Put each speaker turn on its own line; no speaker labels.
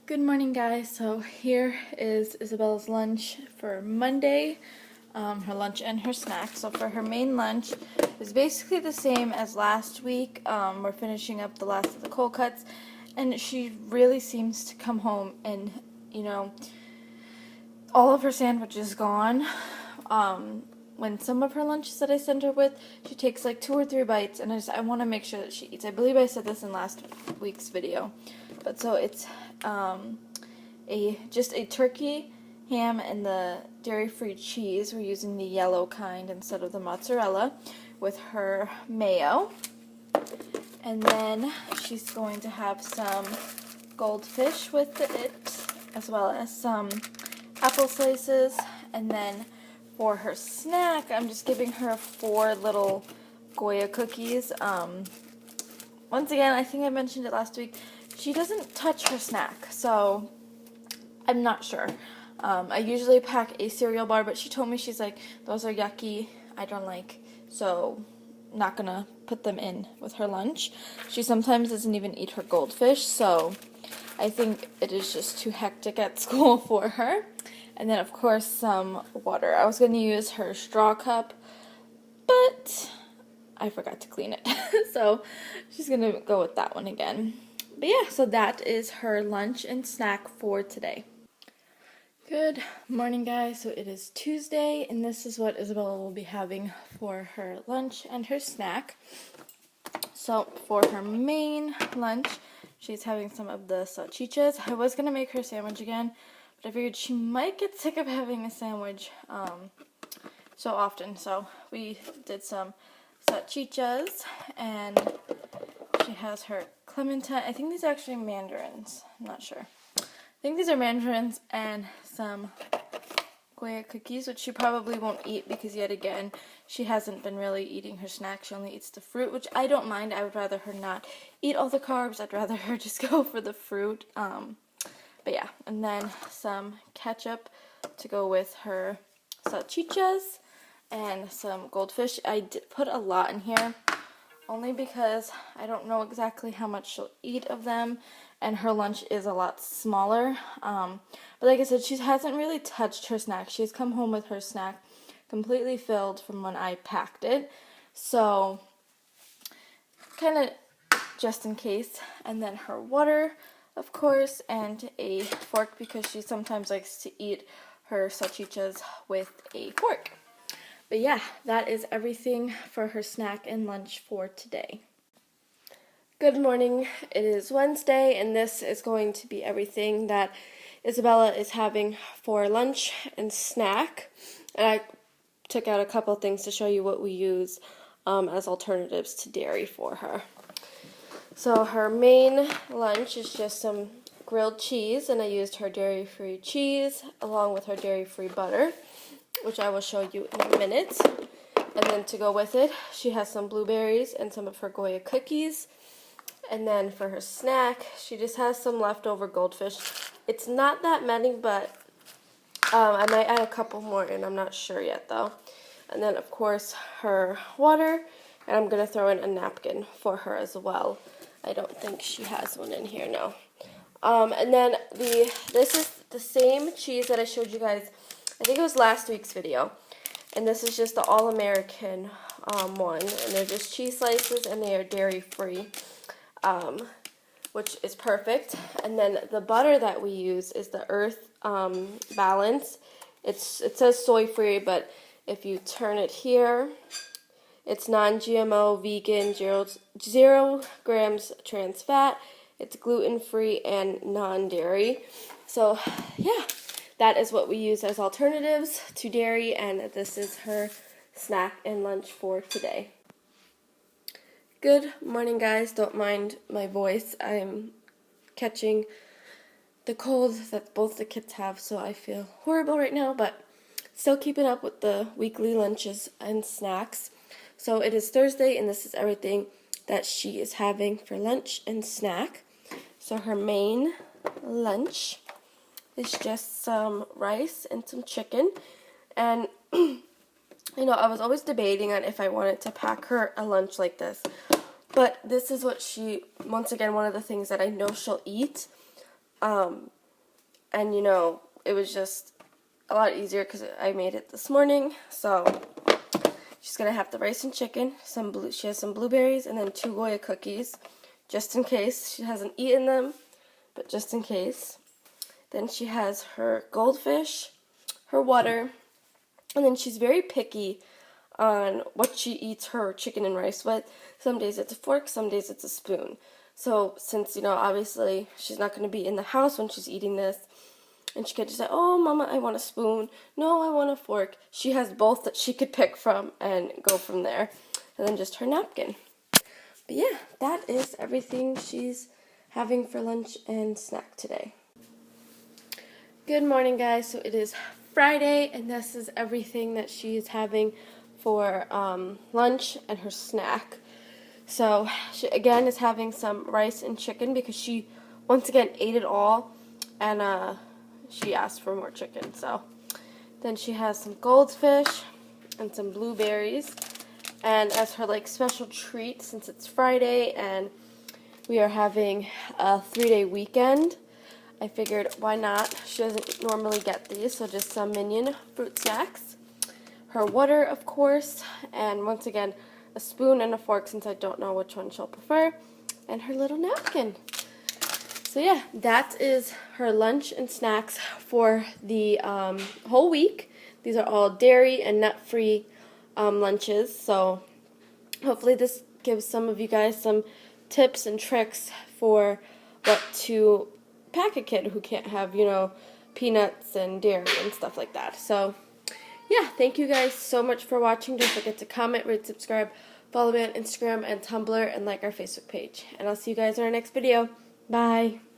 Good morning, guys. So here is Isabella's lunch for Monday, her lunch and her snack. So for her main lunch, it's basically the same as last week. We're finishing up the last of the cold cuts, and she really seems to come home and, all of her sandwiches gone. When some of her lunches that I send her with, she takes like 2 or 3 bites, and I want to make sure that she eats. I believe I said this in last week's video, but so it's just a turkey, ham, and the dairy-free cheese. We're using the yellow kind instead of the mozzarella with her mayo. And then she's going to have some goldfish with it, as well as some apple slices. And then for her snack, I'm just giving her 4 little Goya cookies. Once again, I think I mentioned it last week, she doesn't touch her snack, so I'm not sure. I usually pack a cereal bar, but she told me, she's like, those are yucky, I don't like, so not gonna put them in with her lunch. She sometimes doesn't even eat her goldfish, so I think it is just too hectic at school for her. And then, of course, some water. I was going to use her straw cup, but I forgot to clean it. So she's going to go with that one again. But yeah, so that is her lunch and snack for today. Good morning, guys. So it is Tuesday, and this is what Isabella will be having for her lunch and her snack. So for her main lunch, she's having some of the salchichas. I was going to make her sandwich again, but I figured she might get sick of having a sandwich so often. So we did some salchichas, and she has her clementine. I think these are actually mandarins. I'm not sure. I think these are mandarins and some Goya cookies, which she probably won't eat because, yet again, she hasn't been really eating her snack. She only eats the fruit, which I don't mind. I would rather her not eat all the carbs. I'd rather her just go for the fruit. But yeah, and then some ketchup to go with her salchichas and some goldfish. I did put a lot in here only because I don't know exactly how much she'll eat of them, and her lunch is a lot smaller. But like I said, she hasn't really touched her snack. She's come home with her snack completely filled from when I packed it. So kind of just in case. And then her water, of course, and a fork because she sometimes likes to eat her salchichas with a fork. But yeah, that is everything for her snack and lunch for today. Good morning. It is Wednesday, and this is going to be everything that Isabella is having for lunch and snack. And I took out a couple things to show you what we use as alternatives to dairy for her. So her main lunch is just some grilled cheese, and I used her dairy-free cheese along with her dairy-free butter, which I will show you in a minute. And then to go with it, she has some blueberries and some of her Goya cookies. And then for her snack, she just has some leftover goldfish. It's not that many, but I might add a couple more in. I'm not sure yet, though. And then, of course, her water. And I'm going to throw in a napkin for her as well. I don't think she has one in here, no. And then this is the same cheese that I showed you guys, I think it was last week's video. And this is just the All-American one. And they're just cheese slices, and they are dairy-free, which is perfect. And then the butter that we use is the Earth Balance. It says soy-free, but if you turn it here, it's non-GMO, vegan, 0 grams trans fat. It's gluten-free and non-dairy. So, yeah, that is what we use as alternatives to dairy, and this is her snack and lunch for today. Good morning, guys. Don't mind my voice. I'm catching the cold that both the kids have, so I feel horrible right now, but still keeping up with the weekly lunches and snacks. So it is Thursday, and this is everything that she is having for lunch and snack. So her main lunch is just some rice and some chicken. And, I was always debating on if I wanted to pack her a lunch like this. But this is what she, once again, one of the things that I know she'll eat.
and you know, it was just a lot easier because I made it this morning. So she's gonna have the rice and chicken. She has some blueberries and then 2 Goya cookies, just in case she hasn't eaten them, but just in case. Then she has her goldfish, her water, and then she's very picky on what she eats her chicken and rice with. Some days it's a fork, some days it's a spoon. So since, you know, obviously she's not going to be in the house when she's eating this, and she could just say, oh, Mama, I want a spoon. No, I want a fork. She has both that she could pick from and go from there. And then just her napkin. But yeah, that is everything she's having for lunch and snack today. Good morning, guys. So it is Friday, and this is everything that she is having for lunch and her snack. So she again is having some rice and chicken because she once again ate it all, and she asked for more chicken. So then she has some goldfish and some blueberries, and as her like special treat, since it's Friday and we are having a 3-day weekend, I figured why not. She doesn't normally get these, so just some Minion fruit snacks. Her water, of course, and once again, a spoon and a fork since I don't know which one she'll prefer, and her little napkin. So yeah, that is her lunch and snacks for the whole week. These are all dairy and nut-free lunches, so hopefully this gives some of you guys some tips and tricks for what to pack a kid who can't have, you know, peanuts and dairy and stuff like that. So yeah, thank you guys so much for watching. Don't forget to comment, rate, subscribe, follow me on Instagram and Tumblr, and like our Facebook page. And I'll see you guys in our next video. Bye.